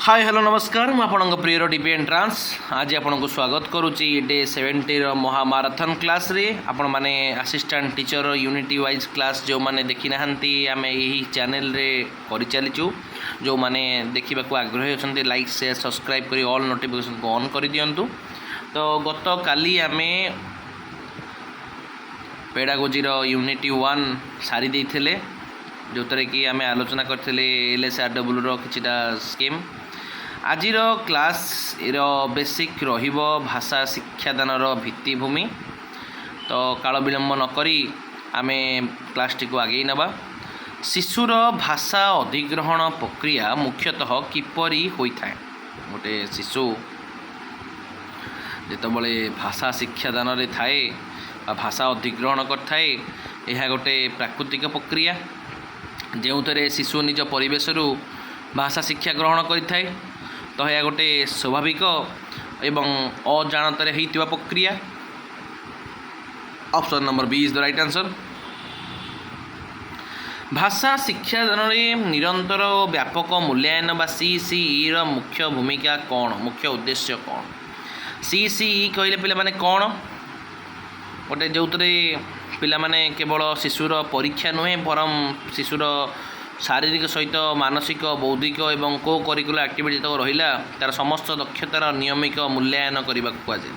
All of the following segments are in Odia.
हाय हेलो नमस्कार मु आपन प्रियर डीपी एंट्रांस आज आपन को स्वागत करुच्ची डे 70 महामाराथन क्लास रे आपण माने assistant teacher unity wise class जो माने देखि नाहंती आमे एही चैनल रे करि चलीचू जो माने देखिबा को आग्रही अछंती लाइक शेयर सब्सक्राइब करी ऑल नोटिफिकेशन को ऑन करि दियंतु। तो गत काली आमे पेडागोजी रो यूनिटी 1 सारी देथिले जो तरे कि आमे आलोचना करथिले एलएसआरडब्ल्यू रो किछिटा स्कीम। आजिर क्लास रो बेसिक रहिबो भाषा शिक्षादानर भित्तिभूमि। तो काल विलंब नकरी आमे क्लास टी को आगे नबा। शिशुर भाषा अधिग्रहण प्रक्रिया मुख्यतः किपरि होइथाय। गोटे शिशु जेतबले भाषा शिक्षादान रे थाए भाषा अधिग्रहण करथाए यह गोटे प्राकृतिक प्रक्रिया जो शिशु निज परिवेश भाषा शिक्षा ग्रहण करिथाए। तो यह गोटे स्वाभाविक एवं अजाणत होइतिबा प्रक्रिया। Option number B is the right answer. भाषा शिक्षादान निरंतर व्यापक मूल्यांकन बा सीसीई रो मुख्य भूमिका कौन मुख्य उद्देश्य कौन। सीसीई कहले पिला माने कौन गोटे जो पिला माने केवल शिशुर परीक्षा नुहे बरम शिशुर शारीरिक सहित मानसिक बौद्धिक एवं को करिकुलर एक्टिविटी तक रहिला तार समस्त दक्षतार नियमित मूल्यांकन करने को कहुए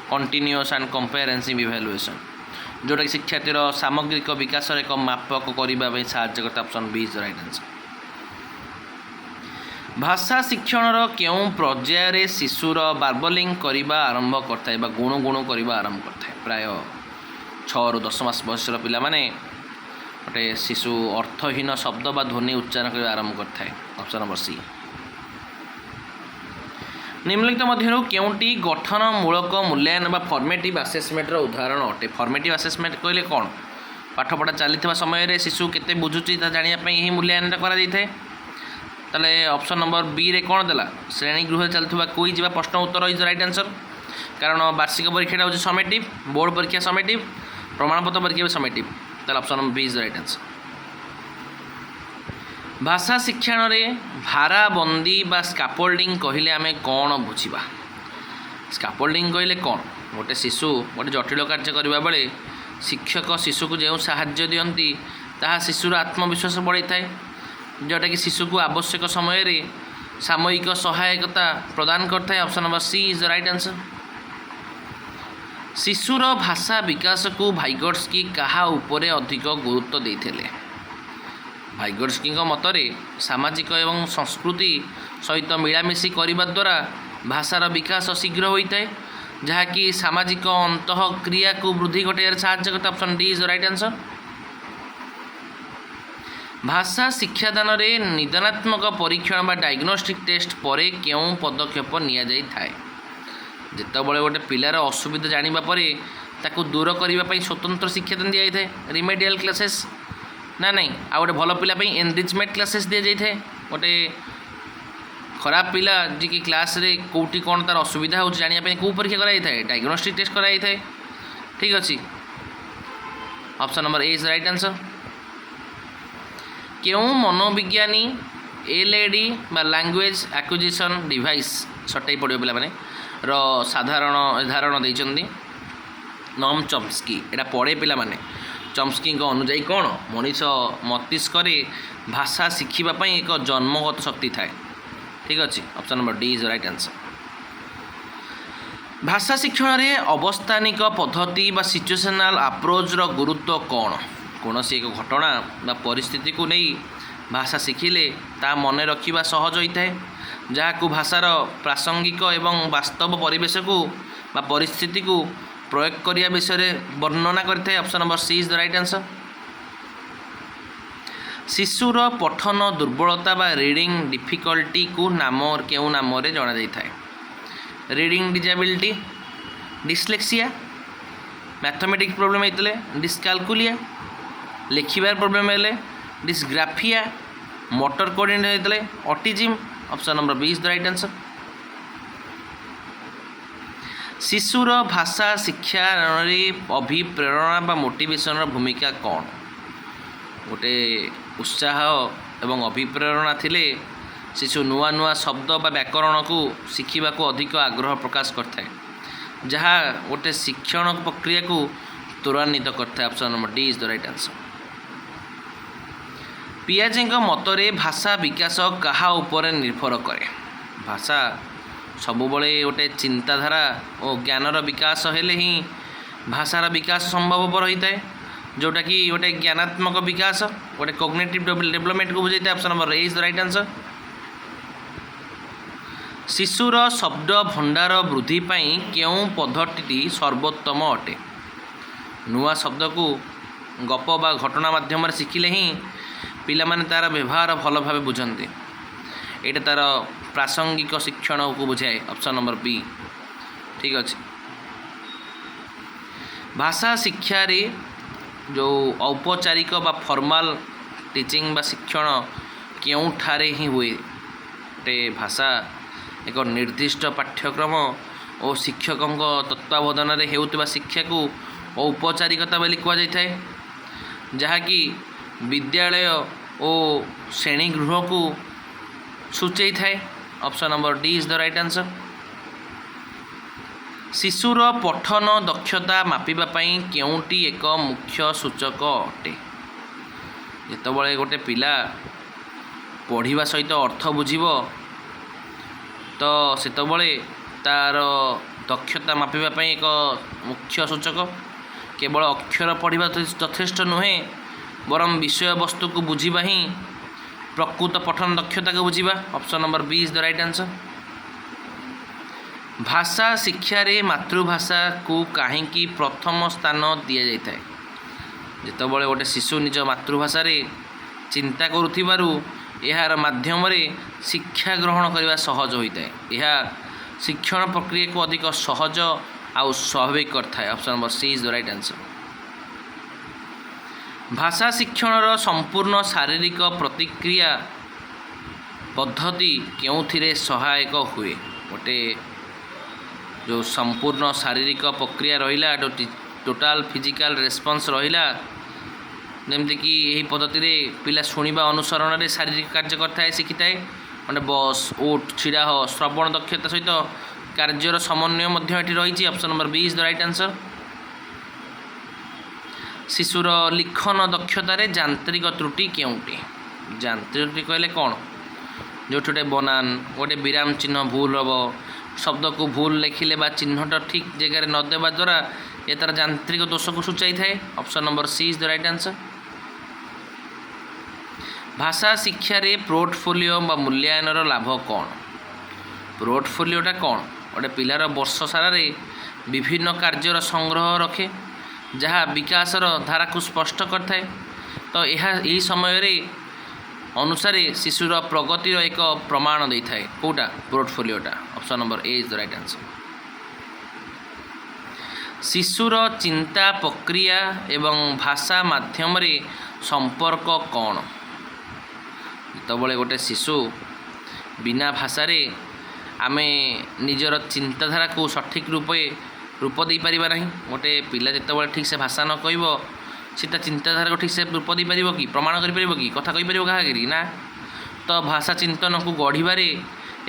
कंटिन्यूअस एंड कंपेरेन्सिव इवैल्यूएशन जोटा कि शिक्षार्थीर सामग्रिक विकास एक मापक करने साहाय्य करता। Option B is right answer. भाषा शिक्षण क्यों पर्यायर शिशुर बार्बलिंग करने आरंभ करता है गुण गुण करने आरंभ करता है। प्राय 6 ରୁ 10 मास बयसर पिला माने गोटे शिशु अर्थहीन शब्द बा ध्वनि उच्चारण करने आरंभ करता है। Option number C. निम्नलिखित मध्यरु केउंटी गठनमूलक मूल्यांकन बा फॉर्मेटिव असेसमेंट रो उदाहरण अटे। फॉर्मेटिव असेसमेंट कहले कौन पाठपढ़ा चलता समय रे शिशु केते बुझुची ता जानिया पई यही मूल्यांकन करा जाय थाए। ताले ऑप्शन नंबर बी रे कौन देला श्रेणी गृह चलथुवा क्विज बा प्रश्न उत्तर इज राइट आंसर। कारण वार्षिक परीक्षा होची समेटिव बोर्ड परीक्षा समेटिव प्रमाणपत्र परीक्षा भी समेटिव। ताले option number B is right answer. भाषा शिक्षण रे भाराबंदी बा स्काफोल्डिंग कहले आमे कौन बुझिबा। स्काफोल्डिंग कहले कौन गोटे शिशु गोटे जटिल कार्य करबा बेले शिक्षक शिशु को जो साहाय्य दियंती ताहा शिशुर आत्मविश्वास बढ़ाई थाए जोटा कि शिशु को आवश्यक समय रे सामयिक सहायकता प्रदान करता है। Option number C is the right answer. शिशुर भाषा विकास को भाइगोट्स्की कहा उपरे अधिक गुरुत्व देइथिले। भाइगोट्स्की मतरे सामाजिक एवं संस्कृति सहित मिलामिशी करने द्वारा भाषार विकास शीघ्र होता है जहाँकि सामाजिक अंतःक्रिया को वृद्धि घटाइबार साहाय्य करता। Option D is the right answer. भाषा शिक्षादान रे निदानात्मक परीक्षण बा डायग्नोस्टिक टेस्ट परे क्यों पदक्षेप निया जाई थाए। जितेबाला गोटे पिलार असुविधा जानिबा परे ताकू दूर करने स्वतंत्र शिक्षादान दि जाए रिमेडियल क्लासेस ना नहीं आ गोटे भल पिला एनरिचमेंट क्लासेस दि जाए। गोटे खराब पिला जी कि क्लास रे कोठी कौन तार असुविधा हो जानिया को परीक्षा कराई थाए डायग्नोस्टिक टेस्ट कराई थाए। ठीक अच्छे option number A is right answer. क्यों मनोविज्ञानी एलएडी बा लैंग्वेज एक्विजिशन डिवाइस सटाई पड़ो पिला माने रो साधारण उदाहरण देइचंदी नॉम चॉम्स्की। एटा पढ़े पिला माने चॉम्स्की अनुजाई कौन मनीष मस्तिष्क भाषा शिखिबा एक जन्मगत शक्ति थाए। ठीक अच्छे option number D is right answer. भाषा शिक्षण रे अवस्थानिक पद्धति बा सिचुएशनल अप्रोच रो गुरुत्व कौन कौन सी एक घटना बा परिस्थिति को नहीं भाषा शिखिले ता मन रखा सहज होता है जहाँ को भाषार प्रासंगिक एवं वास्तव परिवेश को बा परिस्थिति को प्रयोग करने विषय वर्णना करते हैं। Option number C is the right answer. शिशुर पठन दुर्बलता बा रीडिंग डिफिकल्टी को नाम क्यों नाम रे जना जाई थाए। Reading disability dyslexia mathematics problem होते डिस्काल्कुलिया लिखिबार प्रॉब्लम हेले डिस्ग्राफिया मोटर कोऑर्डिनेट होते autism. Option number B is the right answer. शिशुर भाषा शिक्षा अभिप्रेरणा बा मोटिवेशन भूमिका कौन गोटे उत्साह एवं अभिप्रेरणा थिले ଶିଶୁ ନୂଆ ନୂଆ ଶବ୍ଦ ବା ବ୍ୟାକରଣକୁ ଶିଖିବାକୁ ଅଧିକ ଆଗ୍ରହ ପ୍ରକାଶ କରିଥାଏ, ଯାହା ଗୋଟେ ଶିକ୍ଷଣ ପ୍ରକ୍ରିୟାକୁ ତ୍ୱରାନ୍ୱିତ କରିଥାଏ। Option number D is the right answer. ପିଆଜେଙ୍କ ମତରେ ଭାଷା ବିକାଶ କାହା ଉପରେ ନିର୍ଭର କରେ? ଭାଷା ସବୁବେଳେ ଗୋଟେ ଚିନ୍ତାଧାରା ଓ ଜ୍ଞାନର ବିକାଶ ହେଲେ ହିଁ ଭାଷାର ବିକାଶ ସମ୍ଭବପର ହୋଇଥାଏ, ଯେଉଁଟାକି ଗୋଟେ ଜ୍ଞାନାତ୍ମକ ବିକାଶ, ଗୋଟେ କୋଗ୍ନିଟିଭ୍ ଡେଭଲପମେଣ୍ଟକୁ ବୁଝାଇଥାଏ। Option number A is the right answer. ଶିଶୁର ଶବ୍ଦ ଭଣ୍ଡାର ବୃଦ୍ଧି ପାଇଁ କେଉଁ ପଦ୍ଧତିଟି ସର୍ବୋତ୍ତମ ଅଟେ? ନୂଆ ଶବ୍ଦକୁ ଗପ ବା ଘଟଣା ମାଧ୍ୟମରେ ଶିଖିଲେ ହିଁ ପିଲାମାନେ ତା'ର ବ୍ୟବହାର ଭଲ ଭାବେ ବୁଝନ୍ତି। ଏଇଟା ତା'ର ପ୍ରାସଙ୍ଗିକ ଶିକ୍ଷଣକୁ ବୁଝାଏ। ଅପସନ୍ ନମ୍ବର ବି ଠିକ୍ ଅଛି। ଭାଷା ଶିକ୍ଷାରେ ଯେଉଁ ଔପଚାରିକ ବା ଫର୍ମାଲ୍ ଟିଚିଂ ବା ଶିକ୍ଷଣ କେଉଁଠାରେ ହିଁ ହୁଏ? ଗୋଟେ ଭାଷା ଏକ ନିର୍ଦ୍ଦିଷ୍ଟ ପାଠ୍ୟକ୍ରମ ଓ ଶିକ୍ଷକଙ୍କ ତତ୍ତ୍ୱାବଧାନରେ ହେଉଥିବା ଶିକ୍ଷାକୁ ଔପଚାରିକତା ବୋଲି କୁହାଯାଇଥାଏ, ଯାହାକି ବିଦ୍ୟାଳୟ ଓ ଶ୍ରେଣୀଗୃହକୁ ସୂଚାଇଥାଏ। Option number D is the right answer. ଶିଶୁର ପଠନ ଦକ୍ଷତା ମାପିବା ପାଇଁ କେଉଁଟି ଏକ ମୁଖ୍ୟ ସୂଚକ ଅଟେ? ଯେତେବେଳେ ଗୋଟେ ପିଲା ପଢ଼ିବା ସହିତ ଅର୍ଥ ବୁଝିବ, ତ ସେତେବେଳେ ତା'ର ଦକ୍ଷତା ମାପିବା ପାଇଁ ଏକ ମୁଖ୍ୟ ସୂଚକ କେବଳ ଅକ୍ଷର ପଢ଼ିବା ଯଥେଷ୍ଟ ନୁହେଁ, ବରଂ ବିଷୟବସ୍ତୁକୁ ବୁଝିବା ହିଁ ପ୍ରକୃତ ପଠନ ଦକ୍ଷତାକୁ ବୁଝିବା। Option number B is the right answer. ଭାଷା ଶିକ୍ଷାରେ ମାତୃଭାଷାକୁ କାହିଁକି ପ୍ରଥମ ସ୍ଥାନ ଦିଆଯାଇଥାଏ? ଯେତେବେଳେ ଗୋଟେ ଶିଶୁ ନିଜ ମାତୃଭାଷାରେ ଚିନ୍ତା କରୁଥିବାରୁ ଏହାର ମାଧ୍ୟମରେ ଶିକ୍ଷା ଗ୍ରହଣ କରିବା ସହଜ ହୋଇଥାଏ। ଏହା ଶିକ୍ଷଣ ପ୍ରକ୍ରିୟାକୁ ଅଧିକ ସହଜ ଆଉ ସ୍ୱାଭାବିକ କରିଥାଏ। Option number C is the right answer. ଭାଷା ଶିକ୍ଷଣର ସମ୍ପୂର୍ଣ୍ଣ ଶାରୀରିକ ପ୍ରତିକ୍ରିୟା ପଦ୍ଧତି କେଉଁଥିରେ ସହାୟକ ହୁଏ? ଗୋଟେ ଯେଉଁ ସମ୍ପୂର୍ଣ୍ଣ ଶାରୀରିକ ପ୍ରକ୍ରିୟା ରହିଲା, ଟୋଟାଲ୍ ଫିଜିକାଲ୍ ରେସ୍ପନ୍ସ ରହିଲା, ଯେମିତିକି ଏହି ପଦ୍ଧତିରେ ପିଲା ଶୁଣିବା ଅନୁସରଣରେ ଶାରୀରିକ କାର୍ଯ୍ୟ କରିଥାଏ, ଶିଖିଥାଏ। ମାନେ ବସ୍, ଉଠ, ଛିଡ଼ା ହ, ଶ୍ରବଣ ଦକ୍ଷତା ସହିତ କାର୍ଯ୍ୟର ସମନ୍ୱୟ ମଧ୍ୟ ଏଠି ରହିଛି। Option number B is the right answer. ଶିଶୁର ଲିଖନ ଦକ୍ଷତାରେ ଯାନ୍ତ୍ରିକ ତ୍ରୁଟି କେଉଁଟି? ଯାନ୍ତ୍ରିକ ତ୍ରୁଟି କହିଲେ କ'ଣ? ଯେଉଁଠି ଗୋଟେ ବନାନ, ଗୋଟେ ବିରାମ ଚିହ୍ନ ଭୁଲ ହେବ, ଶବ୍ଦକୁ ଭୁଲ ଲେଖିଲେ ବା ଚିହ୍ନଟ ଠିକ୍ ଜାଗାରେ ନ ଦେବା ଦ୍ୱାରା ଏ ତା'ର ଯାନ୍ତ୍ରିକ ଦୋଷକୁ ସୂଚାଇଥାଏ। Option number C is the right answer. ଭାଷା ଶିକ୍ଷାରେ ପୋର୍ଟଫୋଲିଓ ବା ମୂଲ୍ୟାୟନର ଲାଭ କ'ଣ? ପୋର୍ଟଫୋଲିଓଟା କ'ଣ? ଗୋଟେ ପିଲାର ବର୍ଷ ସାରାରେ ବିଭିନ୍ନ କାର୍ଯ୍ୟର ସଂଗ୍ରହ ରଖେ, ଯାହା ବିକାଶର ଧାରାକୁ ସ୍ପଷ୍ଟ କରିଥାଏ। ତ ଏହା ଏହି ସମୟରେ ଅନୁସାରେ ଶିଶୁର ପ୍ରଗତିର ଏକ ପ୍ରମାଣ ଦେଇଥାଏ। କେଉଁଟା? ପୋର୍ଟଫୋଲିଓଟା। Option number A is the right answer. ଶିଶୁର ଚିନ୍ତା ପ୍ରକ୍ରିୟା ଏବଂ ଭାଷା ମାଧ୍ୟମରେ ସମ୍ପର୍କ କ'ଣ? ଯେତେବେଳେ ଗୋଟେ ଶିଶୁ ବିନା ଭାଷାରେ ଆମେ ନିଜର ଚିନ୍ତାଧାରାକୁ ସଠିକ୍ ରୂପ ଦେଇପାରିବା ନାହିଁ। ଗୋଟେ ପିଲା ଯେତେବେଳେ ଠିକ୍ ସେ ଭାଷା ନ କହିବ, ସେ ତା ଚିନ୍ତାଧାରାକୁ ଠିକ୍ ସେ ରୂପ ଦେଇପାରିବ କି? ପ୍ରମାଣ କରିପାରିବ କି? କଥା କହିପାରିବ କାହା ଆଗରେ ନା? ତ ଭାଷା ଚିନ୍ତନକୁ ଗଢ଼ିବାରେ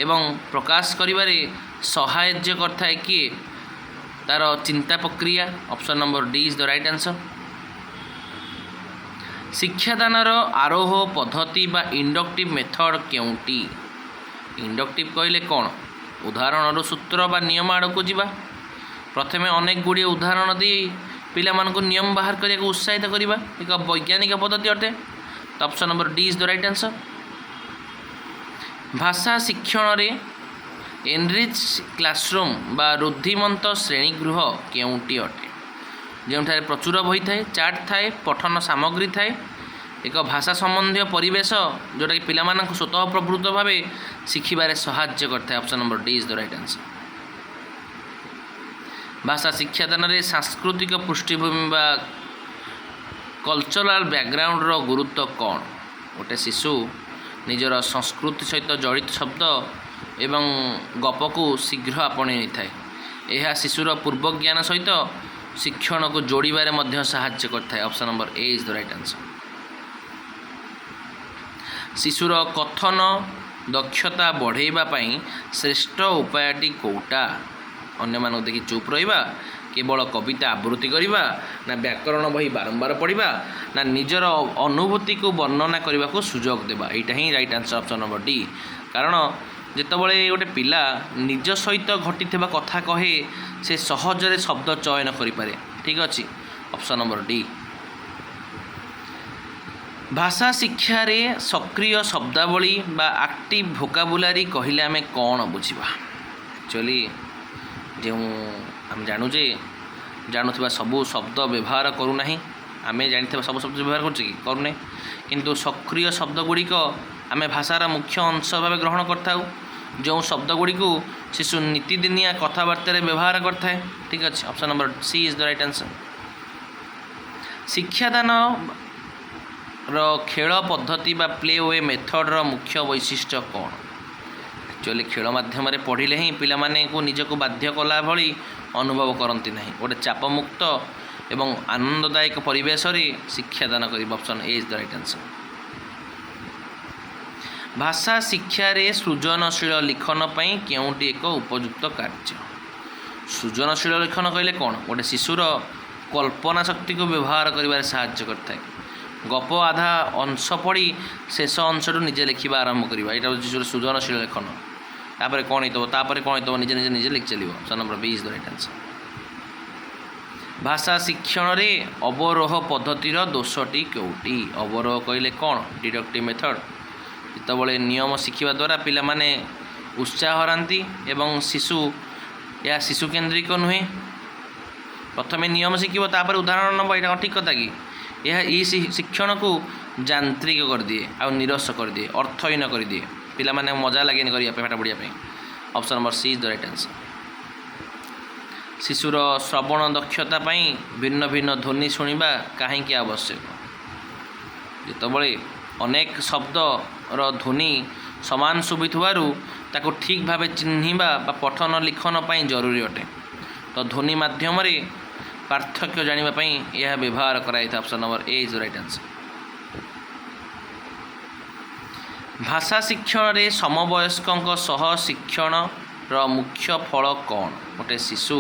ଏବଂ ପ୍ରକାଶ କରିବାରେ ସାହାଯ୍ୟ କରିଥାଏ କିଏ? ତା'ର ଚିନ୍ତା ପ୍ରକ୍ରିୟା। Option number D is the right answer. ଶିକ୍ଷାଦାନର ଆରୋହ ପଦ୍ଧତି ବା ଇଣ୍ଡକ୍ଟିଭ୍ ମେଥଡ଼ କେଉଁଟି? ଇଣ୍ଡକ୍ଟିଭ୍ କହିଲେ କ'ଣ? ଉଦାହରଣରୁ ସୂତ୍ର ବା ନିୟମ ଆଡ଼କୁ ଯିବା। ପ୍ରଥମେ ଅନେକ ଗୁଡ଼ିଏ ଉଦାହରଣ ଦେଇ ପିଲାମାନଙ୍କୁ ନିୟମ ବାହାର କରିବାକୁ ଉତ୍ସାହିତ କରିବା ଏକ ବୈଜ୍ଞାନିକ ପଦ୍ଧତି ଅଟେ। ତ option number D is the right answer. ଭାଷା ଶିକ୍ଷଣରେ ଏନରିଚ୍ କ୍ଲାସରୁମ୍ ବା ରୁଦ୍ଧିମନ୍ତ ଶ୍ରେଣୀଗୃହ କେଉଁଟି ଅଟେ? ଯେଉଁଠାରେ ପ୍ରଚୁର ବହି ଥାଏ, ଚାର୍ଟ ଥାଏ, ପଠନ ସାମଗ୍ରୀ ଥାଏ, ଏକ ଭାଷା ସମ୍ବନ୍ଧୀୟ ପରିବେଶ ଯେଉଁଟାକି ପିଲାମାନଙ୍କୁ ସ୍ୱତଃ ପ୍ରବୃତ୍ତ ଭାବେ ଶିଖିବାରେ ସାହାଯ୍ୟ କରିଥାଏ। Option number D is the right answer. ଭାଷା ଶିକ୍ଷାଦାନରେ ସାଂସ୍କୃତିକ ପୃଷ୍ଠଭୂମି ବା କଲଚରାଲ୍ ବ୍ୟାକଗ୍ରାଉଣ୍ଡର ଗୁରୁତ୍ୱ କ'ଣ? ଗୋଟେ ଶିଶୁ ନିଜର ସଂସ୍କୃତି ସହିତ ଜଡ଼ିତ ଶବ୍ଦ ଏବଂ ଗପକୁ ଶୀଘ୍ର ଆପଣେଇ ନେଇଥାଏ। ଏହା ଶିଶୁର ପୂର୍ବ ଜ୍ଞାନ ସହିତ ଶିକ୍ଷଣକୁ ଯୋଡ଼ିବାରେ ମଧ୍ୟ ସାହାଯ୍ୟ କରିଥାଏ। Option number A is the right answer. ଶିଶୁର କଥନ ଦକ୍ଷତା ବଢ଼େଇବା ପାଇଁ ଶ୍ରେଷ୍ଠ ଉପାୟଟି କେଉଁଟା? ଅନ୍ୟମାନଙ୍କୁ ଦେଖି ଚୁପ୍ ରହିବା, କେବଳ କବିତା ଆବୃତ୍ତି କରିବା, ନା ବ୍ୟାକରଣ ବହି ବାରମ୍ବାର ପଢ଼ିବା, ନା ନିଜର ଅନୁଭୂତିକୁ ବର୍ଣ୍ଣନା କରିବାକୁ ସୁଯୋଗ ଦେବା? ଏଇଟା ହିଁ right answer option number D. କାରଣ ଯେତେବେଳେ ଗୋଟେ ପିଲା ନିଜ ସହିତ ଘଟିଥିବା କଥା କହେ ସେ ସହଜରେ ଶବ୍ଦ ଚୟନ କରିପାରେ। ଠିକ୍ ଅଛି, ଅପସନ୍ ନମ୍ବର ଡି। ଭାଷା ଶିକ୍ଷାରେ ସକ୍ରିୟ ଶବ୍ଦାବଳୀ ବା ଆକ୍ଟିଭ୍ ଭୋକାବୁଲାରୀ କହିଲେ ଆମେ କ'ଣ ବୁଝିବା? ଆକ୍ଚୁଆଲି ଯେଉଁ ଆମେ ଜାଣୁଥିବା ସବୁ ଶବ୍ଦ ବ୍ୟବହାର କରୁନାହିଁ, ଆମେ ଜାଣିଥିବା ସବୁ ଶବ୍ଦ ବ୍ୟବହାର କରୁଛେ କି କରୁନେ, କିନ୍ତୁ ସକ୍ରିୟ ଶବ୍ଦ ଗୁଡ଼ିକ ଆମେ ଭାଷାର ମୁଖ୍ୟ ଅଂଶ ଭାବେ ଗ୍ରହଣ କରିଥାଉ, ଯେଉଁ ଶବ୍ଦ ଗୁଡ଼ିକୁ ଶିଶୁ ନୀତିଦିନିଆ କଥାବାର୍ତ୍ତାରେ ବ୍ୟବହାର କରିଥାଏ। ଠିକ୍ ଅଛି, option number C is the right answer. ଶିକ୍ଷାଦାନର ଖେଳ ପଦ୍ଧତି ବା ପ୍ଲେ ୱେ ମେଥଡ଼ର ମୁଖ୍ୟ ବୈଶିଷ୍ଟ୍ୟ କ'ଣ? ଆକ୍ଚୁଆଲି ଖେଳ ମାଧ୍ୟମରେ ପଢ଼ିଲେ ହିଁ ପିଲାମାନଙ୍କୁ ନିଜକୁ ବାଧ୍ୟ କଲା ଭଳି ଅନୁଭବ କରନ୍ତି ନାହିଁ। ଗୋଟେ ଚାପମୁକ୍ତ ଏବଂ ଆନନ୍ଦଦାୟକ ପରିବେଶରେ ଶିକ୍ଷାଦାନ କରିବ। Option A is the right answer. ଭାଷା ଶିକ୍ଷାରେ ସୃଜନଶୀଳ ଲିଖନ ପାଇଁ କେଉଁଟି ଏକ ଉପଯୁକ୍ତ କାର୍ଯ୍ୟ? ସୃଜନଶୀଳ ଲିଖନ କହିଲେ କ'ଣ? ଗୋଟେ ଶିଶୁର କଳ୍ପନା ଶକ୍ତିକୁ ବ୍ୟବହାର କରିବାରେ ସାହାଯ୍ୟ କରିଥାଏ। ଗପ ଆଧା ଅଂଶ ପଢ଼ି ଶେଷ ଅଂଶରୁ ନିଜେ ଲେଖିବା ଆରମ୍ଭ କରିବା, ଏଇଟା ହେଉଛି ଶିଶୁର ସୃଜନଶୀଳ ଲେଖନ। ତାପରେ କ'ଣ ହେଇଥିବ, ନିଜେ ଲେଖି ଚାଲିବ। Option number B is the right answer. ଭାଷା ଶିକ୍ଷଣରେ ଅବରୋହ ପଦ୍ଧତିର ଦୋଷଟି କେଉଁଟି? ଅବରୋହ କହିଲେ କ'ଣ? Deductive method. ଯେତେବେଳେ ନିୟମ ଶିଖିବା ଦ୍ୱାରା ପିଲାମାନେ ଉତ୍ସାହ ହରାନ୍ତି ଏବଂ ଏହା ଶିଶୁ କେନ୍ଦ୍ରିକ ନୁହେଁ। ପ୍ରଥମେ ନିୟମ ଶିଖିବ, ତାପରେ ଉଦାହରଣ ନେବ, ଏଇଟା କ'ଣ ଠିକ୍ କଥା କି? ଏହା ଏହି ଶିକ୍ଷଣକୁ ଯାନ୍ତ୍ରିକ କରିଦିଏ, ଆଉ ନିରସ କରିଦିଏ, ଅର୍ଥହୀନ କରିଦିଏ। ପିଲାମାନେ ମଜା ଲାଗେନି କରିବା ପାଇଁ, ପାଠ ପଢ଼ିବା ପାଇଁ। Option number C is the right answer. ଶିଶୁର ଶ୍ରବଣ ଦକ୍ଷତା ପାଇଁ ଭିନ୍ନ ଭିନ୍ନ ଧ୍ୱନି ଶୁଣିବା କାହିଁକି ଆବଶ୍ୟକ? ଯେତେବେଳେ ଅନେକ ଶବ୍ଦର ଧ୍ୱନି ସମାନ ଶୁଭୁଥିବାରୁ ତାକୁ ଠିକ୍ ଭାବେ ଚିହ୍ନିବା ବା ପଠନ ଲିଖନ ପାଇଁ ଜରୁରୀ ଅଟେ। ତ ଧ୍ୱନି ମାଧ୍ୟମରେ ପାର୍ଥକ୍ୟ ଜାଣିବା ପାଇଁ ଏହା ବ୍ୟବହାର କରାଯାଇଥାଏ। Option number A is the right answer. ଭାଷା ଶିକ୍ଷଣରେ ସମବୟସ୍କଙ୍କ ସହ ଶିକ୍ଷଣର ମୁଖ୍ୟ ଫଳ କ'ଣ? ଗୋଟେ ଶିଶୁ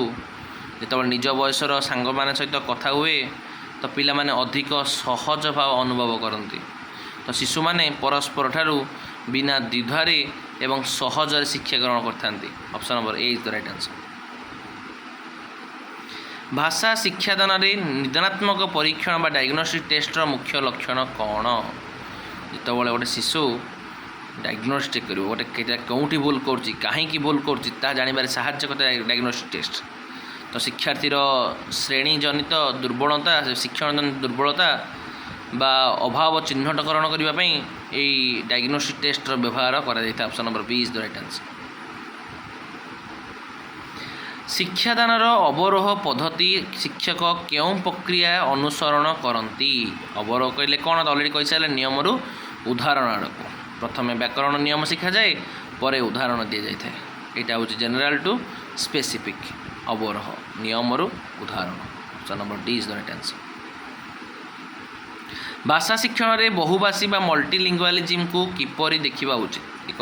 ଯେତେବେଳେ ନିଜ ବୟସର ସାଙ୍ଗମାନଙ୍କ ସହିତ କଥା ହୁଏ ତ ପିଲାମାନେ ଅଧିକ ସହଜ ଭାବ ଅନୁଭବ କରନ୍ତି। ତ ଶିଶୁମାନେ ପରସ୍ପରଠାରୁ ବିନା ଦ୍ୱିଧାରେ ଏବଂ ସହଜରେ ଶିକ୍ଷା ଗ୍ରହଣ କରିଥାନ୍ତି। Option number A is the right answer. ଭାଷା ଶିକ୍ଷାଦାନରେ ନିଦାନାତ୍ମକ ପରୀକ୍ଷଣ ବା ଡାଇଗ୍ନୋଷ୍ଟିକ୍ ଟେଷ୍ଟର ମୁଖ୍ୟ ଲକ୍ଷଣ କ'ଣ? ଯେତେବେଳେ ଗୋଟେ ଶିଶୁ ଡାଇଗ୍ନୋଷ୍ଟିକ୍ କରିବ, ଗୋଟେ କେଉଁଠି ଭୁଲ କରୁଛି, କାହିଁକି ଭୁଲ କରୁଛି, ତାହା ଜାଣିବାରେ ସାହାଯ୍ୟ କରିଥାଏ ଡାଇଗ୍ନୋଷ୍ଟିକ୍ ଟେଷ୍ଟ। ତ ଶିକ୍ଷାର୍ଥୀର ଶ୍ରେଣୀଜନିତ ଦୁର୍ବଳତା, ଶିକ୍ଷଣଜନିତ ଦୁର୍ବଳତା ବା ଅଭାବ ଚିହ୍ନଟକରଣ କରିବା ପାଇଁ ଏହି ଡାଇଗ୍ନୋଷ୍ଟିକ୍ ଟେଷ୍ଟର ବ୍ୟବହାର କରାଯାଇଥାଏ। Option number B is the right answer. ଶିକ୍ଷାଦାନର ଅବରୋହ ପଦ୍ଧତି ଶିକ୍ଷକ କେଉଁ ପ୍ରକ୍ରିୟା ଅନୁସରଣ କରନ୍ତି? ଅବରୋହ କହିଲେ କ'ଣ? ଅଲରେଡ଼ି କହିସାରିଲେ, ନିୟମରୁ ଉଦାହରଣ ଆଡ଼କୁ। ପ୍ରଥମେ ବ୍ୟାକରଣ ନିୟମ ଶିଖାଯାଏ, ପରେ ଉଦାହରଣ ଦିଆଯାଇଥାଏ। ଏଇଟା ହେଉଛି ଜେନେରାଲ ଟୁ ସ୍ପେସିଫିକ୍। ଅବରୋହ ନିୟମରୁ ଉଦାହରଣ। Option number D is the right answer. ଭାଷା ଶିକ୍ଷଣରେ ବହୁଭାଷୀ ବା ମଲ୍ଟିଲିଙ୍ଗୁଆଲିଜିମ୍କୁ କିପରି ଦେଖିବା ଉଚିତ? ଏକ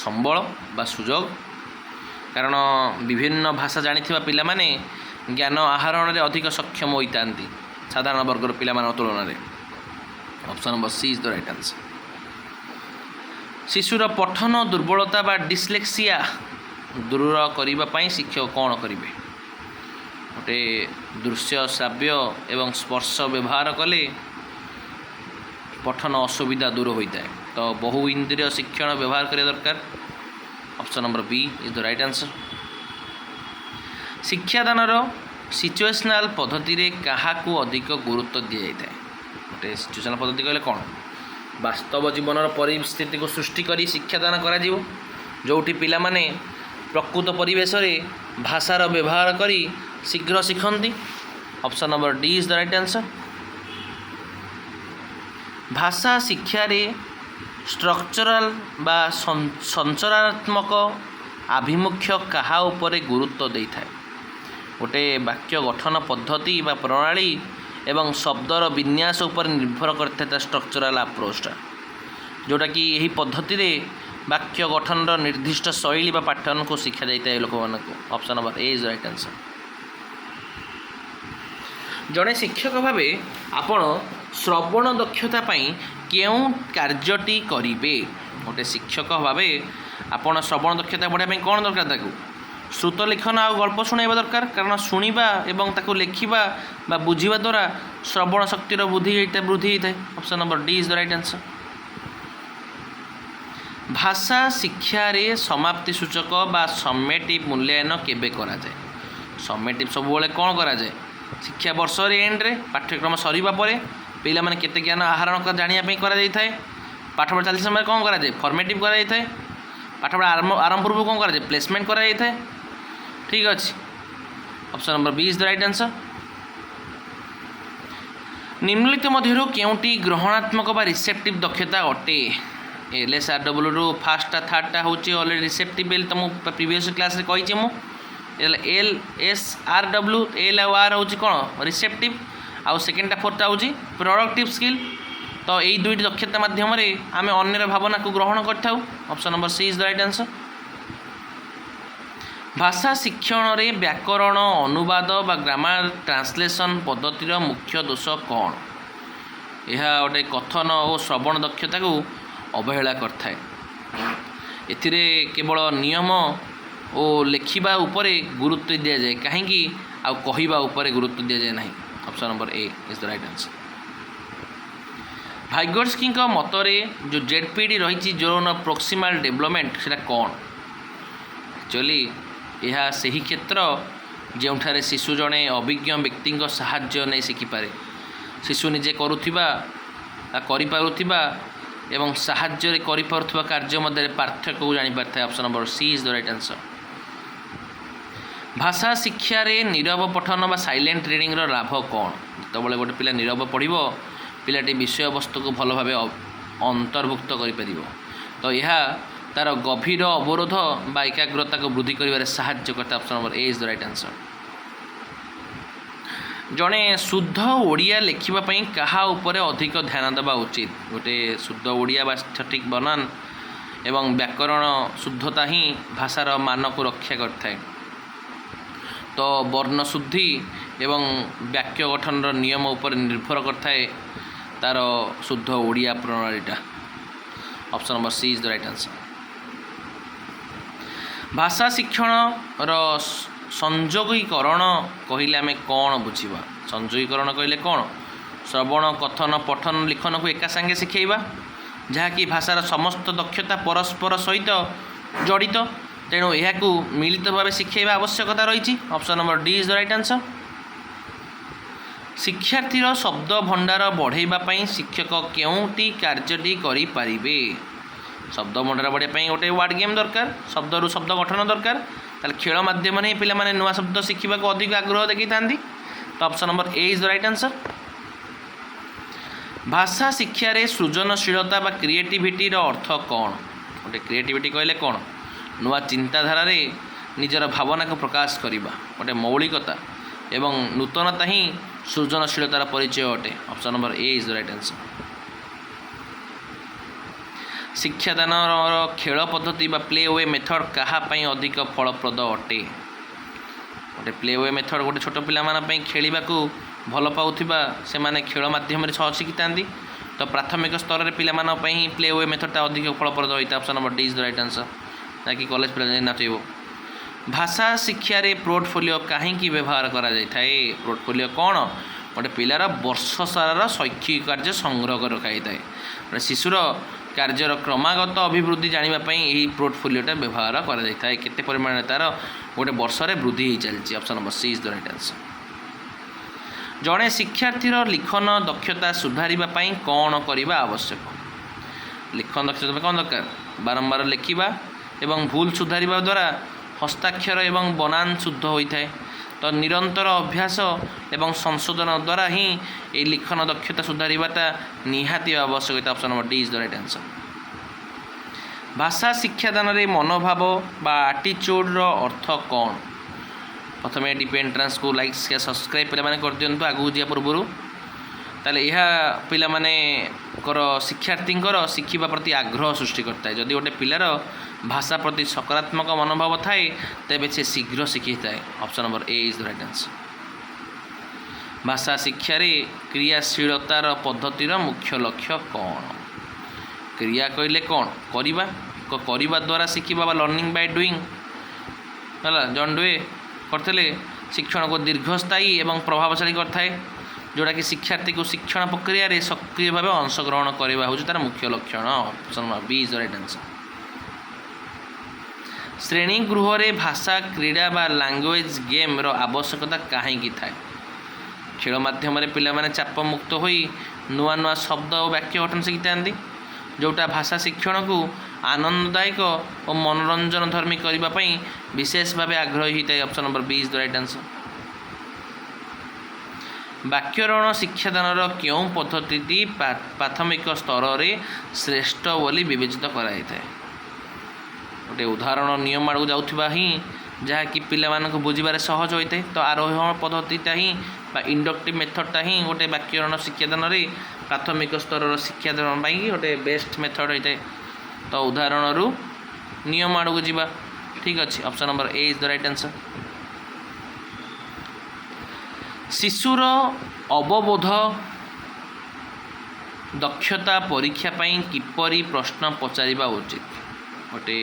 ସମ୍ବଳ ବା ସୁଯୋଗ, କାରଣ ବିଭିନ୍ନ ଭାଷା ଜାଣିଥିବା ପିଲାମାନେ ଜ୍ଞାନ ଆହରଣରେ ଅଧିକ ସକ୍ଷମ ହୋଇଥାନ୍ତି ସାଧାରଣ ବର୍ଗର ପିଲାମାନଙ୍କ ତୁଳନାରେ। Option number C is the right answer. ଶିଶୁର ପଠନ ଦୁର୍ବଳତା ବା ଡିସ୍ଲେକ୍ସିଆ ଦୂର କରିବା ପାଇଁ ଶିକ୍ଷକ କ'ଣ କରିବେ? ଗୋଟେ ଦୃଶ୍ୟ, ଶ୍ରାବ୍ୟ ଏବଂ ସ୍ପର୍ଶ ବ୍ୟବହାର କଲେ ପଠନ ଅସୁବିଧା ଦୂର ହୋଇଥାଏ। ତ ବହୁ ଇନ୍ଦ୍ରିୟ ଶିକ୍ଷଣ ବ୍ୟବହାର କରିବା ଦରକାର। Option number B is the right answer. ଶିକ୍ଷାଦାନର ସିଚୁଏସନାଲ୍ ପଦ୍ଧତିରେ କାହାକୁ ଅଧିକ ଗୁରୁତ୍ୱ ଦିଆଯାଇଥାଏ? ଗୋଟେ ସିଚୁଏସନାଲ୍ ପଦ୍ଧତି କହିଲେ କ'ଣ? ବାସ୍ତବ ଜୀବନର ପରିସ୍ଥିତିକୁ ସୃଷ୍ଟି କରି ଶିକ୍ଷାଦାନ କରାଯିବ, ଯେଉଁଠି ପିଲାମାନେ ପ୍ରକୃତ ପରିବେଶରେ ଭାଷାର ବ୍ୟବହାର କରି ଶୀଘ୍ର ଶିଖନ୍ତି। Option number D is the right answer. ଭାଷା ଶିକ୍ଷାରେ ଷ୍ଟ୍ରକ୍ଚରାଲ ବା ସଞ୍ଚରାତ୍ମକ ଆଭିମୁଖ୍ୟ କାହା ଉପରେ ଗୁରୁତ୍ୱ ଦେଇଥାଏ? ଗୋଟେ ବାକ୍ୟ ଗଠନ ପଦ୍ଧତି ବା ପ୍ରଣାଳୀ ଏବଂ ଶବ୍ଦର ବିନ୍ୟାସ ଉପରେ ନିର୍ଭର କରିଥାଏ ତା ଷ୍ଟ୍ରକ୍ଚରାଲ ଆପ୍ରୋଚଟା, ଯେଉଁଟାକି ଏହି ପଦ୍ଧତିରେ ବାକ୍ୟ ଗଠନର ନିର୍ଦ୍ଦିଷ୍ଟ ଶୈଳୀ ବା ପାଟର୍ନକୁ ଶିକ୍ଷା ଦେଇଥାଏ ଲୋକମାନଙ୍କୁ। Option number A is right answer. ଜଣେ ଶିକ୍ଷକ ଭାବେ ଆପଣ ଶ୍ରବଣ ଦକ୍ଷତା ପାଇଁ କେଉଁ କାର୍ଯ୍ୟଟି କରିବେ? ଗୋଟେ ଶିକ୍ଷକ ଭାବେ ଆପଣ ଶ୍ରବଣ ଦକ୍ଷତା ବଢ଼ାଇବା ପାଇଁ କ'ଣ ଦରକାର? ତାକୁ ଶ୍ରୁତ ଲେଖନ ଆଉ ଗଳ୍ପ ଶୁଣାଇବା ଦରକାର, କାରଣ ଶୁଣିବା ଏବଂ ତାକୁ ଲେଖିବା ବା ବୁଝିବା ଦ୍ୱାରା ଶ୍ରବଣ ଶକ୍ତିର ବୃଦ୍ଧି ହେଇଥାଏ। Option number D is the right answer. ଭାଷା ଶିକ୍ଷାରେ ସମାପ୍ତି ସୂଚକ ବା ସमेटिव ମୂଲ୍ୟାୟନ କେବେ କରାଯାଏ? ସमेटिव ସବୁବେଳେ କ'ଣ କରାଯାଏ? ଶିକ୍ଷା ବର୍ଷରେ ଏଣ୍ଡରେ, ପାଠ୍ୟକ୍ରମ ସରିବା ପରେ ପିଲାମାନେ କେତେ ଜ୍ଞାନ ଆହରଣ ଜାଣିବା ପାଇଁ କରାଯାଇଥାଏ। ପାଠପଢ଼ା ଚାଲିଥିବା ସମୟରେ କ'ଣ କରାଯାଏ? ଫର୍ମେଟିଭ୍ କରାଯାଇଥାଏ। ପାଠପଢ଼ା ଆରମ୍ଭ ପୂର୍ବରୁ କ'ଣ କରାଯାଏ? ପ୍ଲେସମେଣ୍ଟ କରାଯାଇଥାଏ। ଠିକ୍ ଅଛି, option number B is the right answer. ନିମ୍ନଲିଖିତ ମଧ୍ୟରୁ କେଉଁଟି ଗ୍ରହଣାତ୍ମକ ବା ରିସେପ୍ଟିଭ୍ ଦକ୍ଷତା ଅଟେ? LSRWରୁ ଫାର୍ଷ୍ଟଟା ଥାର୍ଡ଼ଟା ହେଉଛି ଅଲରେଡ଼ି ରିସେପ୍ଟିଭ୍ ବୋଲି ତ ମୁଁ ପ୍ରିଭିୟସ୍ କ୍ଲାସ୍ରେ କହିଛି। ମୁଁ LSRW ଏଲ୍ ଆଉ ଆର୍ ହେଉଛି କ'ଣ? ରିସେପ୍ଟିଭ୍, ଆଉ ସେକେଣ୍ଡଟା ଫୋର୍ଥଟା ହେଉଛି ପ୍ରଡ଼କ୍ଟିଭ୍ ସ୍କିଲ୍। ତ ଏଇ ଦୁଇଟି ଦକ୍ଷତା ମାଧ୍ୟମରେ ଆମେ ଅନ୍ୟର ଭାବନାକୁ ଗ୍ରହଣ କରିଥାଉ। Option number C is the right answer. ଭାଷା ଶିକ୍ଷଣରେ ବ୍ୟାକରଣ, ଅନୁବାଦ ବା ଗ୍ରାମାର ଟ୍ରାନ୍ସଲେସନ୍ ପଦ୍ଧତିର ମୁଖ୍ୟ ଦୋଷ କ'ଣ? ଏହା ଗୋଟେ କଥନ ଓ ଶ୍ରବଣ ଦକ୍ଷତାକୁ ଅବହେଳା କରିଥାଏ। ଏଥିରେ କେବଳ ନିୟମ ଓ ଲେଖିବା ଉପରେ ଗୁରୁତ୍ୱ ଦିଆଯାଏ, କାହିଁକି ଆଉ କହିବା ଉପରେ ଗୁରୁତ୍ୱ ଦିଆଯାଏ ନାହିଁ। Option number A is the right answer. ଭାଇଗୋଟ୍ସ୍କିଙ୍କ ମତରେ ଯେଉଁ ZPD ରହିଛି, ଜୋନ୍ ଅଫ୍ ପ୍ରୋକ୍ସିମାଲ୍ ଡେଭଲପମେଣ୍ଟ, ସେଇଟା କ'ଣ? ଆକ୍ଚୁଆଲି ଏହା ସେହି କ୍ଷେତ୍ର ଯେଉଁଠାରେ ଶିଶୁ ଜଣେ ଅଭିଜ୍ଞ ବ୍ୟକ୍ତିଙ୍କ ସାହାଯ୍ୟ ନେଇ ଶିଖିପାରେ। ଶିଶୁ ନିଜେ କରୁଥିବା କରିପାରୁଥିବା ଏବଂ ସାହାଯ୍ୟରେ କରିପାରୁଥିବା କାର୍ଯ୍ୟ ମଧ୍ୟରେ ପାର୍ଥକ୍ୟକୁ ଜାଣିପାରିଥାଏ। Option number C is the right answer. ଭାଷା ଶିକ୍ଷାରେ ନୀରବ ପଠନ ବା ସାଇଲେଣ୍ଟ ରିଡ଼ିଂର ଲାଭ କ'ଣ? ଯେତେବେଳେ ଗୋଟେ ପିଲା ନୀରବ ପଢ଼ିବ, ପିଲାଟି ବିଷୟବସ୍ତୁକୁ ଭଲ ଭାବେ ଅନ୍ତର୍ଭୁକ୍ତ କରିପାରିବ। ତ ଏହା ତା'ର ଗଭୀର ଅବରୋଧ ବା ଏକାଗ୍ରତାକୁ ବୃଦ୍ଧି କରିବାରେ ସାହାଯ୍ୟ କରିଥାଏ। Option number A is the right answer. ଜଣେ ଶୁଦ୍ଧ ଓଡ଼ିଆ ଲେଖିବା ପାଇଁ କାହା ଉପରେ ଅଧିକ ଧ୍ୟାନ ଦେବା ଉଚିତ? ଗୋଟେ ଶୁଦ୍ଧ ଓଡ଼ିଆ ବା ସଠିକ୍ ବନାନ ଏବଂ ବ୍ୟାକରଣ ଶୁଦ୍ଧତା ହିଁ ଭାଷାର ମାନକୁ ରକ୍ଷା କରିଥାଏ। ତ ବର୍ଣ୍ଣ ଶୁଦ୍ଧି ଏବଂ ବାକ୍ୟ ଗଠନର ନିୟମ ଉପରେ ନିର୍ଭର କରିଥାଏ ତା'ର ଶୁଦ୍ଧ ଓଡ଼ିଆ ପ୍ରଣାଳୀଟା। Option number C is the right answer. ଭାଷା ଶିକ୍ଷଣର ସଂଯୋଗୀକରଣ କହିଲେ ଆମେ କ'ଣ ବୁଝିବା? ସଂଯୋଗୀକରଣ କହିଲେ କ'ଣ? ଶ୍ରବଣ, କଥନ, ପଠନ, ଲିଖନକୁ ଏକା ସାଙ୍ଗେ ଶିଖାଇବା, ଯାହାକି ଭାଷାର ସମସ୍ତ ଦକ୍ଷତା ପରସ୍ପର ସହିତ ଜଡ଼ିତ। ତେଣୁ ଏହାକୁ ମିଳିତ ଭାବେ ଶିଖାଇବା ଆବଶ୍ୟକତା ରହିଛି। Option number D is the right answer. ଶିକ୍ଷାର୍ଥୀର ଶବ୍ଦ ଭଣ୍ଡାର ବଢ଼ାଇବା ପାଇଁ ଶିକ୍ଷକ କେଉଁଟି କାର୍ଯ୍ୟଟି କରିପାରିବେ? ଶବ୍ଦ ଭଣ୍ଡାର ବଢ଼ାଇବା ପାଇଁ ଗୋଟେ ୱାର୍ଡ଼ ଗେମ୍ ଦରକାର, ଶବ୍ଦରୁ ଶବ୍ଦ ଗଠନ ଦରକାର। ତାହେଲେ ଖେଳ ମାଧ୍ୟମରେ ହିଁ ପିଲାମାନେ ନୂଆ ଶବ୍ଦ ଶିଖିବାକୁ ଅଧିକ ଆଗ୍ରହ ଦେଖାଇଥାନ୍ତି। ତ option number A is the right answer. ଭାଷା ଶିକ୍ଷାରେ ସୃଜନଶୀଳତା ବା କ୍ରିଏଟିଭିଟିର ଅର୍ଥ କ'ଣ? ଗୋଟେ କ୍ରିଏଟିଭିଟି କହିଲେ କ'ଣ? ନୂଆ ଚିନ୍ତାଧାରାରେ ନିଜର ଭାବନାକୁ ପ୍ରକାଶ କରିବା, ଗୋଟେ ମୌଳିକତା ଏବଂ ନୂତନତା ହିଁ ସୃଜନଶୀଳତାର ପରିଚୟ ଅଟେ। Option number A is the right answer. ଶିକ୍ଷାଦାନର ଖେଳ ପଦ୍ଧତି ବା ପ୍ଲେ ୱେ ମେଥଡ଼ କାହା ପାଇଁ ଅଧିକ ଫଳପ୍ରଦ ଅଟେ? ଗୋଟେ ପ୍ଲେ ୱେ ମେଥଡ଼ ଗୋଟେ ଛୋଟ ପିଲାମାନଙ୍କ ପାଇଁ ଖେଳିବାକୁ ଭଲ ପାଉଥିବା ସେମାନେ ଖେଳ ମାଧ୍ୟମରେ ସହ ଶିଖିଥାନ୍ତି। ତ ପ୍ରାଥମିକ ସ୍ତରରେ ପିଲାମାନଙ୍କ ପାଇଁ ହିଁ ପ୍ଲେ ୱେ ମେଥଡ଼ଟା ଅଧିକ ଫଳପ୍ରଦ ହୋଇଥାଏ। Option number D is the right answer. ଯାହାକି କଲେଜ ପିଲା ଯାଇ ନାଚେଇବ। ଭାଷା ଶିକ୍ଷାରେ ପୋର୍ଟଫୋଲିଓ କାହିଁକି ବ୍ୟବହାର କରାଯାଇଥାଏ? ପୋର୍ଟଫୋଲିଓ କ'ଣ? ଗୋଟେ ପିଲାର ବର୍ଷ ସାରାର ଶୈକ୍ଷିକ କାର୍ଯ୍ୟ ସଂଗ୍ରହ କରି ରଖାଯାଇଥାଏ। ଗୋଟେ ଶିଶୁର କାର୍ଯ୍ୟର କ୍ରମାଗତ ଅଭିବୃଦ୍ଧି ଜାଣିବା ପାଇଁ ଏହି ପୋର୍ଟଫୋଲିଓଟା ବ୍ୟବହାର କରାଯାଇଥାଏ। କେତେ ପରିମାଣରେ ତା'ର ଗୋଟେ ବର୍ଷରେ ବୃଦ୍ଧି ହେଇ ଚାଲିଛି। Option number C is the right answer. ଜଣେ ଶିକ୍ଷାର୍ଥୀର ଲିଖନ ଦକ୍ଷତା ସୁଧାରିବା ପାଇଁ କ'ଣ କରିବା ଆବଶ୍ୟକ? ଲିଖନ ଦକ୍ଷତା ପାଇଁ କ'ଣ ଦରକାର? ବାରମ୍ବାର ଲେଖିବା ଏବଂ ଭୁଲ ସୁଧାରିବା ଦ୍ୱାରା ହସ୍ତାକ୍ଷର ଏବଂ ବନାନ ଶୁଦ୍ଧ ହୋଇଥାଏ। ତ ନିରନ୍ତର ଅଭ୍ୟାସ ଏବଂ ସଂଶୋଧନ ଦ୍ୱାରା ହିଁ ଏହି ଲିଖନ ଦକ୍ଷତା ସୁଧାରିବାଟା ନିହାତି ଆବଶ୍ୟକତା। Option number D is the right answer. ଭାଷା ଶିକ୍ଷାଦାନରେ ମନୋଭାବ ବା ଆଟିଚ୍ୟୁଡ଼ର ଅର୍ଥ କ'ଣ? ପ୍ରଥମେ ଡିପି ଏଣ୍ଟ୍ରାନ୍ସକୁ ଲାଇକ୍, ସେୟାର, ସବସ୍କ୍ରାଇବ୍ ପିଲାମାନେ କରିଦିଅନ୍ତୁ ଆଗକୁ ଯିବା ପୂର୍ବରୁ। ताले यह पिला मानेकर शिक्षार्थींकर शिखिबा प्रति आग्रह सृष्टि करता है। जदि गोटे पिलार भाषा प्रति सकारात्मक मनोभाव थाए तेबे से शीघ्र शिखी थाए। Option number A is the right answer. भाषा शिक्षार क्रियाशीलतार पद्धतिर मुख्य लक्ष्य कौन? क्रिया कहले कौन करवा द्वारा शिखा लर्निंग बाय डूइंग है जॉन डुए करते शिक्षण को दीर्घस्थायी एवं प्रभावशाली करता है जोड़ा कि शिक्षार्थी को शिक्षण प्रक्रिया रे सक्रिय भाव अंशग्रहण करवा हूँ तार मुख्य लक्षण। Option number B is the right answer. श्रेणी गृह रे भाषा क्रीड़ा बा लैंग्वेज गेम रो आवश्यकता कहीं थाए? खेल माध्यम पिला माने चाप मुक्त होई नुआ नुआ शब्द और वाक्य गठन शिखी जोटा भाषा शिक्षण को आनंददायक और मनोरंजन धर्मी करने विशेष भाव आग्रही होता है। Option number B is the right answer. वाक्यरण शिक्षादान क्यों पद्धति प्राथमिक स्तर रे श्रेष्ठ बोली विवेचित कराई थाए? गोटे उदाहरण नियम आड़ जाऊा ही जहाँकि पिलाମାନଙ୍କୁ बुझिबारे सहज होता है। तो आरोहण पद्धतिटा ही इंडक्टिव मेथडटा ही गोटे वाक्यरण शिक्षादान प्राथमिक स्तर शिक्षादान गोटे बेस्ट मेथड होता है। तो उदाहरण नियम आड़ को जीवा। ठीक अच्छे। Option number A is the right answer. शिशुर अवबोध दक्षता परीक्षा किपरि प्रश्न पचारिबा उचित? गोटे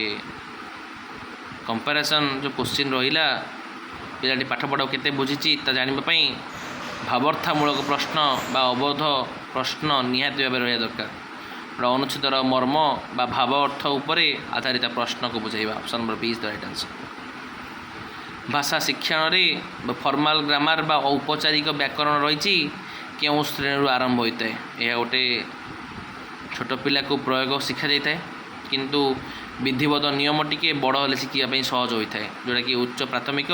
कंपैरिजन जो क्वेश्चन रहिला पिलाटी पाठ पढ़ा केते बुझीची ता जानिबा भावार्थमूलक प्रश्न बा अवबोध प्रश्न निहाती भाव रहा दरकार। अनुच्छेदर मर्म बा भाव अर्थ उपरे आधारित प्रश्न को बुझाइबा। Option number B is the right answer. भाषा शिक्षण रे फॉर्मल ग्रामर बा औपचारिक व्याकरण रही क्यों श्रेणी आरंभ होता है? यह गोटे छोट पिला को प्रयोग शिखा जाता है किंतु विधिवत नियम टिके बड़ हेल्ले शिखापी सहज होता है जोटा कि उच्च प्राथमिक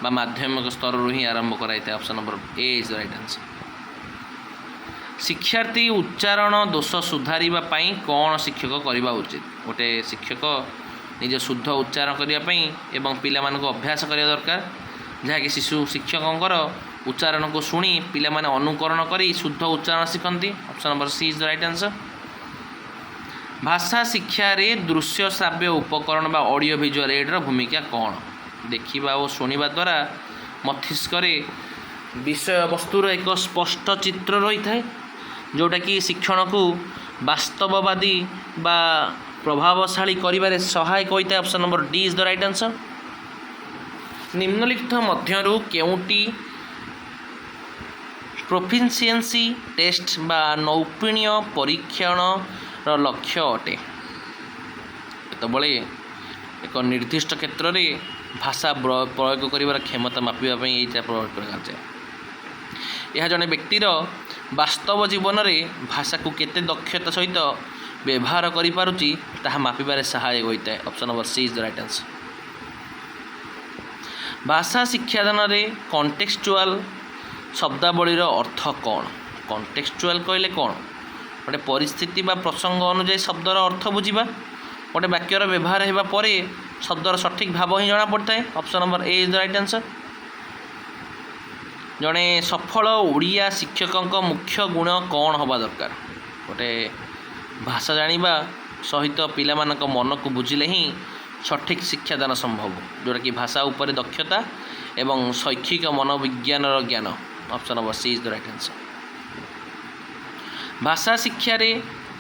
बा माध्यमिक स्तर ही आरंभ कराई था। Option number A is the right answer. शिक्षार्थी उच्चारण दोष सुधारिबा पई कौन शिक्षक करवा उचित? गोटे शिक्षक निज शुद्ध उच्चारण करने एवं पिला मानक अभ्यास करने दरकार जहाँकि शिशु शिक्षकों उच्चारण को शुणी पिला माने अनुकरण करी शुद्ध उच्चारण शिखती। Option number C is the right answer. भाषा शिक्षा रे दृश्य श्राव्य उपकरण बा ऑडियो विजुअल एड भूमिका कौन? देखा और शुणा द्वारा मस्तिष्क विषय वस्तुर एक स्पष्ट चित्र रही है जोटा कि शिक्षण को वास्तववादी बा प्रभावशाली करिबारे सहायक होता है। Option number D is the right answer. निम्नलिखित मध्यरु केउटी प्रोफिशिएंसी टेस्ट बा नौपिण्य परीक्षण लक्ष्य अटे? जितेबाला एक निर्दिष्ट क्षेत्र में भाषा प्रयोग कर क्षमता मापिवाई यहाँ प्रयोग कराए। यह जड़े व्यक्तिर वास्तव जीवन में भाषा को केते दक्षता सहित व्यवहार करिपारुची ताहा मापिबारे सहायक होता है। Option number C is the right answer. भाषा शिक्षादान रे कॉन्टेक्सचुअल शब्दावलीर अर्थ कौन? कॉन्टेक्सचुअल कहले कौन? गोटे परिस्थिति बा प्रसंग अनुजाई शब्दर अर्थ बुझा गोटे वाक्यर व्यवहार होगा पर शब्दर सठिक भाव ही जना पड़ता है। Option number A is the right answer. जड़े सफल ओडिया शिक्षकों मुख्य गुण कौन हवा दरकार? गोटे भाषा जानिबा सहित पिला मानक मन को बुझिले ही सठिक शिक्षादान संभव जोटा कि भाषा उपर दक्षता एवं शैक्षिक मनोविज्ञान ज्ञान। Option number C is the right answer. भाषा शिक्षा रे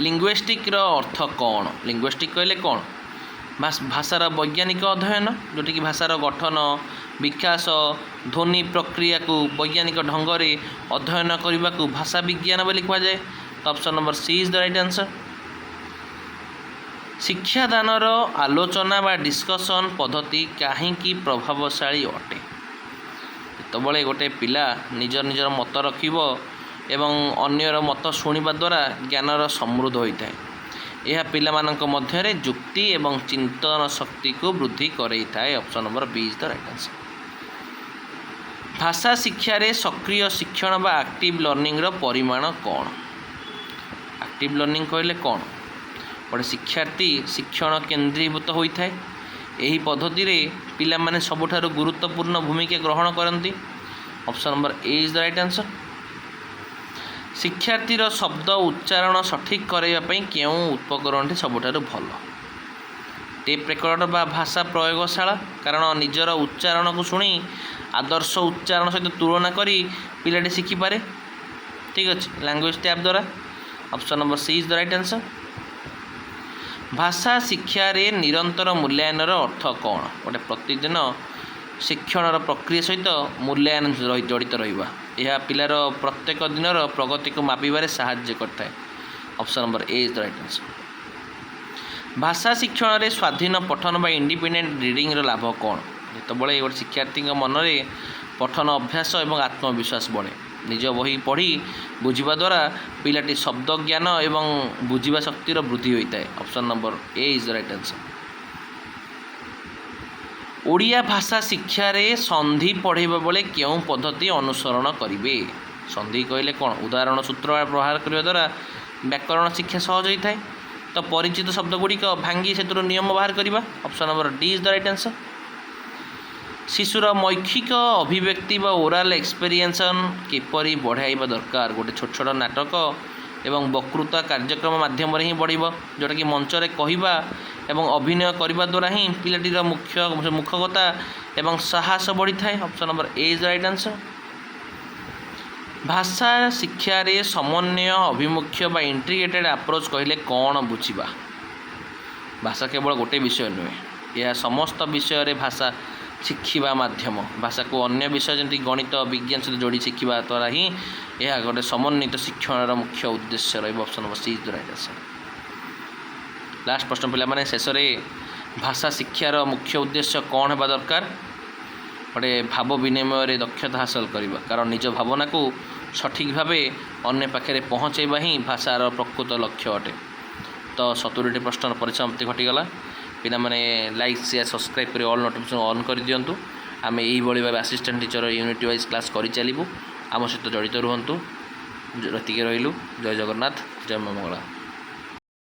लिंग्विस्टिक रो अर्थ कौन? लिंग्विस्टिक कहले कौन? भाषार वैज्ञानिक अध्ययन जोटा कि भाषार गठन विकास ध्वनि प्रक्रिया को वैज्ञानिक ढंग से अध्ययन करने को भाषा विज्ञान बोली कहा जाए। तो option number C is the right answer. शिक्षादानर आलोचना बा डिस्कसन पद्धति कहीं प्रभावशाली अटे? जितेबाला गोटे पिला निजर निजर मत रखिब एवं अन्यर मत शुणा द्वारा ज्ञानर समृद्ध होता है। यह पिला मानक मध्यरे जुक्ति एवं चिंतन शक्ति को वृद्धि करैथाए। Option number B is the right answer. भाषा शिक्षा रे सक्रिय शिक्षण बा एक्टिव लर्निंग रो परिमाण कौन? एक्टिव लर्निंग कहले कौन? गोटे शिक्षार्थी शिक्षण केन्द्रीभूत होता है। यही पद्धति रे पिला माने सबुठारु गुरुत्वपूर्ण भूमिका ग्रहण करती। Option number A is the right answer. ଶିକ୍ଷାର୍ଥୀର ଶବ୍ଦ ଉଚ୍ଚାରଣ ସଠିକ୍ କରାଇବା ପାଇଁ କେଉଁ ଉପକରଣଟି ସବୁଠାରୁ ଭଲ? ଟେପ୍ ରେକର୍ଡର ବା ଭାଷା ପ୍ରୟୋଗଶାଳା, କାରଣ ନିଜର ଉଚ୍ଚାରଣକୁ ଶୁଣି ଆଦର୍ଶ ଉଚ୍ଚାରଣ ସହିତ ତୁଳନା କରି ପିଲାଟି ଶିଖିପାରେ। ଠିକ୍ ଅଛି, ଲାଙ୍ଗୁଏଜ୍ ଟ୍ୟାବ୍ ଦ୍ୱାରା। Option number C is the right answer. ଭାଷା ଶିକ୍ଷାରେ ନିରନ୍ତର ମୂଲ୍ୟାୟନର ଅର୍ଥ କ'ଣ? ଗୋଟେ ପ୍ରତିଦିନ ଶିକ୍ଷଣର ପ୍ରକ୍ରିୟା ସହିତ ମୂଲ୍ୟାୟନ ଜଡ଼ିତ ରହିବା। ଏହା ପିଲାର ପ୍ରତ୍ୟେକ ଦିନର ପ୍ରଗତିକୁ ମାପିବାରେ ସାହାଯ୍ୟ କରିଥାଏ। Option number A is the right answer. ଭାଷା ଶିକ୍ଷଣରେ ସ୍ୱାଧୀନ ପଠନ ବା ଇଣ୍ଡିପେଣ୍ଡେଣ୍ଟ ରିଡ଼ିଂର ଲାଭ କ'ଣ? ଯେତେବେଳେ ଗୋଟେ ଶିକ୍ଷାର୍ଥୀଙ୍କ ମନରେ ପଠନ ଅଭ୍ୟାସ ଏବଂ ଆତ୍ମବିଶ୍ୱାସ ବଢ଼େ। ନିଜ ବହି ପଢ଼ି ବୁଝିବା ଦ୍ୱାରା ପିଲାଟି ଶବ୍ଦ ଜ୍ଞାନ ଏବଂ ବୁଝିବା ଶକ୍ତିର ବୃଦ୍ଧି ହୋଇଥାଏ। Option number A is the right answer. Odia ଭାଷା ଶିକ୍ଷାରେ ସନ୍ଧି ପଢ଼ାଇବା ବେଳେ କେଉଁ ପଦ୍ଧତି ଅନୁସରଣ କରିବେ? ସନ୍ଧି କହିଲେ କ'ଣ? ଉଦାହରଣ ସୂତ୍ର ବ୍ୟବହାର କରିବା ଦ୍ୱାରା ବ୍ୟାକରଣ ଶିକ୍ଷା ସହଜ ହୋଇଥାଏ। ତ ପରିଚିତ ଶବ୍ଦଗୁଡ଼ିକ ଭାଙ୍ଗି ସେଥିରୁ ନିୟମ ବାହାର କରିବା। Option number D is the right answer. ଶିଶୁର ମୌଖିକ ଅଭିବ୍ୟକ୍ତି ବା ଓରାଲ୍ ଏକ୍ସପେରିଏନ୍ସନ୍ କିପରି ବଢ଼ାଇବା ଦରକାର? ଗୋଟେ ଛୋଟ ଛୋଟ ନାଟକ ଏବଂ ବକ୍ତୃତା କାର୍ଯ୍ୟକ୍ରମ ମାଧ୍ୟମରେ ହିଁ ବଢ଼ିବ, ଯେଉଁଟାକି ମଞ୍ଚରେ କହିବା ଏବଂ ଅଭିନୟ କରିବା ଦ୍ୱାରା ହିଁ ପିଲାଟିର ମୁଖଗତା ଏବଂ ସାହସ ବଢ଼ିଥାଏ। Option number A is the right answer. ଭାଷା ଶିକ୍ଷାରେ ସମନ୍ୱୟ ଅଭିମୁଖ୍ୟ ବା ଇଣ୍ଟିଗ୍ରେଟେଡ୍ ଆପ୍ରୋଚ୍ କହିଲେ କ'ଣ ବୁଝିବା? ଭାଷା କେବଳ ଗୋଟେ ବିଷୟ ନୁହେଁ, ଏହା ସମସ୍ତ ବିଷୟରେ ଭାଷା ଶିଖିବା ମାଧ୍ୟମ। ଭାଷାକୁ ଅନ୍ୟ ବିଷୟ ଯେମିତି ଗଣିତ ବିଜ୍ଞାନ ସହିତ ଯୋଡ଼ି ଶିଖିବା ଦ୍ୱାରା ହିଁ ଏହା ଗୋଟେ ସମନ୍ୱିତ ଶିକ୍ଷଣର ମୁଖ୍ୟ ଉଦ୍ଦେଶ୍ୟ ରହିବ। Option number C is the right answer. Last ପ୍ରଶ୍ନ ପିଲାମାନେ, ଶେଷରେ ଭାଷା ଶିକ୍ଷାର ମୁଖ୍ୟ ଉଦ୍ଦେଶ୍ୟ କ'ଣ ହେବା ଦରକାର? ଗୋଟେ ଭାବ ବିନିମୟରେ ଦକ୍ଷତା ହାସଲ କରିବା, କାରଣ ନିଜ ଭାବନାକୁ ସଠିକ୍ ଭାବେ ଅନ୍ୟ ପାଖରେ ପହଞ୍ଚାଇବା ହିଁ ଭାଷାର ପ୍ରକୃତ ଲକ୍ଷ୍ୟ ଅଟେ। ତ 70ଟି ପ୍ରଶ୍ନର ପରିସମାପ୍ତି ଘଟିଗଲା। ପିଲାମାନେ ଲାଇକ୍ ସେୟାର ସବସ୍କ୍ରାଇବ୍ କରି ଅଲ୍ ନୋଟିଫିକେସନ୍ ଅନ୍ କରିଦିଅନ୍ତୁ। ଆମେ ଏଇଭଳି ଭାବେ assistant teacher unit wise class କରିଚାଲିବୁ। ଆମ ସହିତ ଜଡ଼ିତ ରୁହନ୍ତୁ। ଏତିକି ରହିଲୁ। ଜୟ ଜଗନ୍ନାଥ, ଜୟ ମା ମଙ୍ଗଳା।